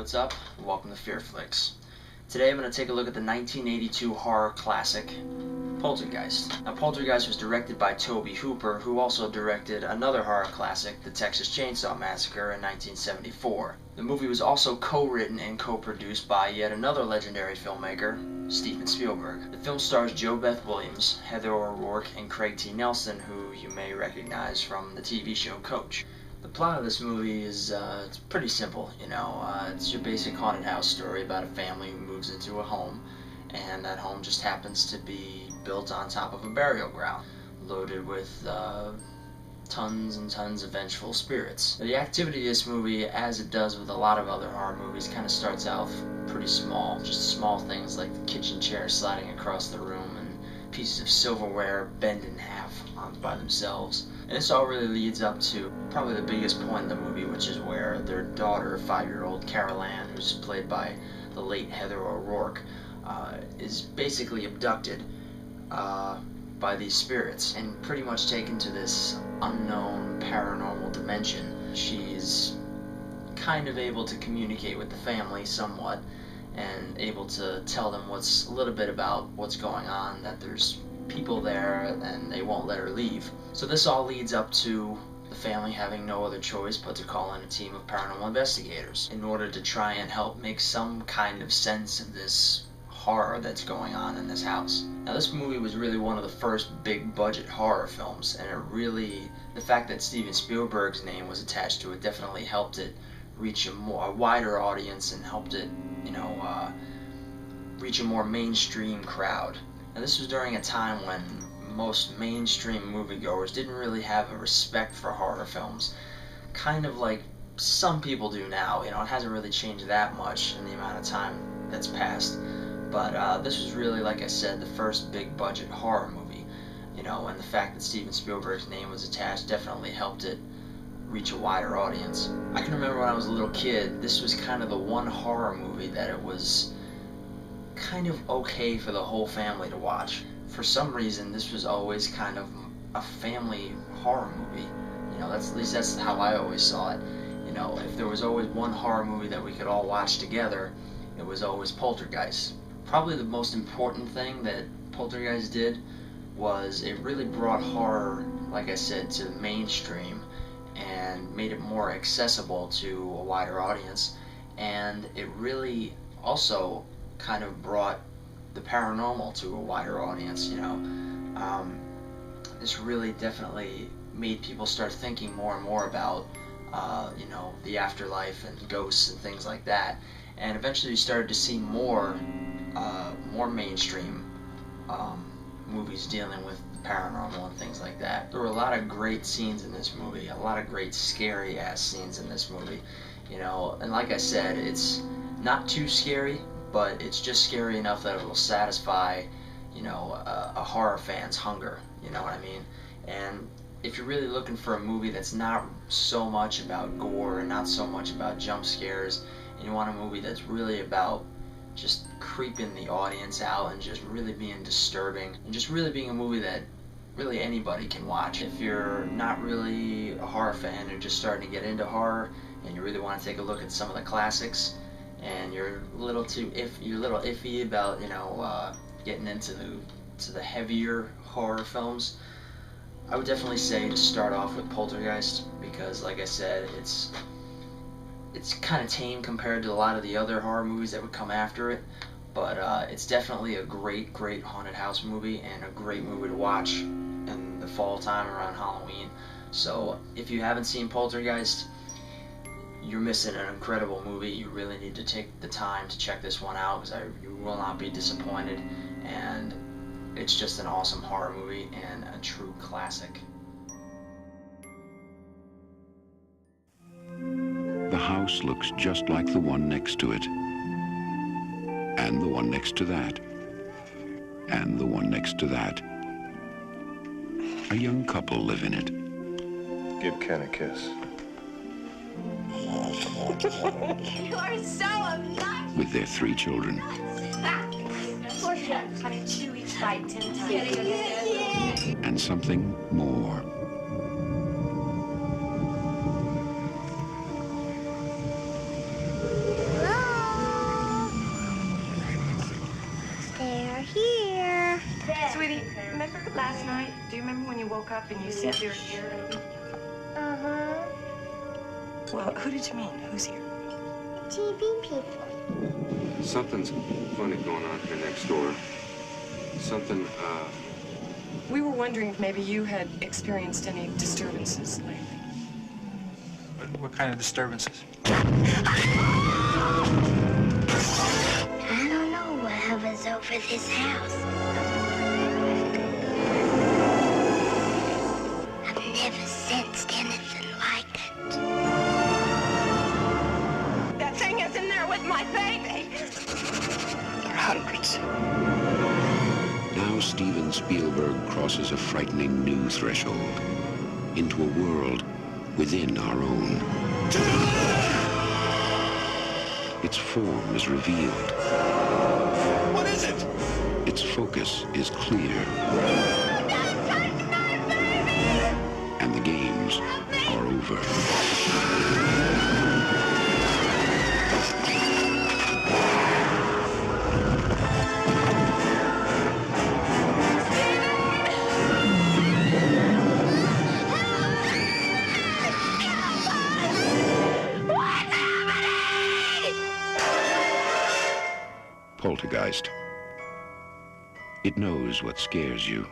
what's up? Welcome to FearFlix. Today I'm going to take a look at the 1982 horror classic, Poltergeist. Now, Poltergeist was directed by Tobe Hooper, who also directed another horror classic, The Texas Chainsaw Massacre, in 1974. The movie was also co-written and co-produced by yet another legendary filmmaker, Steven Spielberg. The film stars JoBeth Williams, Heather O'Rourke, and Craig T. Nelson, who you may recognize from the TV show Coach. The plot of this movie is it's pretty simple, it's your basic haunted house story about a family who moves into a home, and that home just happens to be built on top of a burial ground, loaded with tons and tons of vengeful spirits. The activity of this movie, as it does with a lot of other horror movies, kind of starts out pretty small, just small things like the kitchen chair sliding across the room and pieces of silverware bend in half by themselves. And this all really leads up to probably the biggest point in the movie, which is where their daughter, 5-year-old Carol Ann, who's played by the late Heather O'Rourke, is basically abducted by these spirits and pretty much taken to this unknown paranormal dimension. She's kind of able to communicate with the family somewhat and able to tell them a little bit about what's going on, that there's people there and they won't let her leave. So this all leads up to the family having no other choice but to call in a team of paranormal investigators in order to try and help make some kind of sense of this horror that's going on in this house. Now, this movie was really one of the first big budget horror films, and the fact that Steven Spielberg's name was attached to it definitely helped it reach a wider audience and helped it, reach a more mainstream crowd. Now, this was during a time when most mainstream moviegoers didn't really have a respect for horror films, kind of like some people do now. It hasn't really changed that much in the amount of time that's passed, but this was really, like I said, the first big budget horror movie, and the fact that Steven Spielberg's name was attached definitely helped it reach a wider audience. I can remember when I was a little kid, this was kind of the one horror movie that it was kind of okay for the whole family to watch. For some reason, this was always kind of a family horror movie. At least that's how I always saw it. If there was always one horror movie that we could all watch together, it was always Poltergeist. Probably the most important thing that Poltergeist did was it really brought horror, like I said, to the mainstream and made it more accessible to a wider audience, and it really also kind of brought the paranormal to a wider audience. This really definitely made people start thinking more and more about the afterlife and ghosts and things like that, and eventually you started to see more mainstream movies dealing with paranormal and things like that. There were a lot of great scenes in this movie, a lot of great scary ass scenes in this movie, and like I said, it's not too scary, but it's just scary enough that it will satisfy, a horror fan's hunger, you know what I mean? And if you're really looking for a movie that's not so much about gore and not so much about jump scares, and you want a movie that's really about just creeping the audience out and just really being disturbing and just really being a movie that really anybody can watch. If you're not really a horror fan, you're just starting to get into horror and you really want to take a look at some of the classics, and you're a little iffy about getting into the heavier horror films, I would definitely say to start off with Poltergeist, because like I said, it's kind of tame compared to a lot of the other horror movies that would come after it, but it's definitely a great haunted house movie and a great movie to watch in the fall time around Halloween. So if you haven't seen Poltergeist, you're missing an incredible movie. You really need to take the time to check this one out, because you will not be disappointed, and it's just an awesome horror movie and a true classic. The house looks just like the one next to it, and the one next to that, and the one next to that. A young couple live in it. Give Ken a kiss. You are so obnoxious. With their 3 children. Poor Ken, honey, 2 each bite, 10 times. And something more. Hello? last night? Do you remember when you woke up and you said they were here? Uh-huh. Well, who did you mean? Who's here? TV people. Something's funny going on here next door. Something, We were wondering if maybe you had experienced any disturbances lately. What kind of disturbances? I don't know what hovers over this house. I've never sensed anything like it. That thing is in there with my baby! There are hundreds. Now Steven Spielberg crosses a frightening new threshold into a world within our own. Its form is revealed. What is it? Its focus is clear. And the games are over. Poltergeist. It knows what scares you.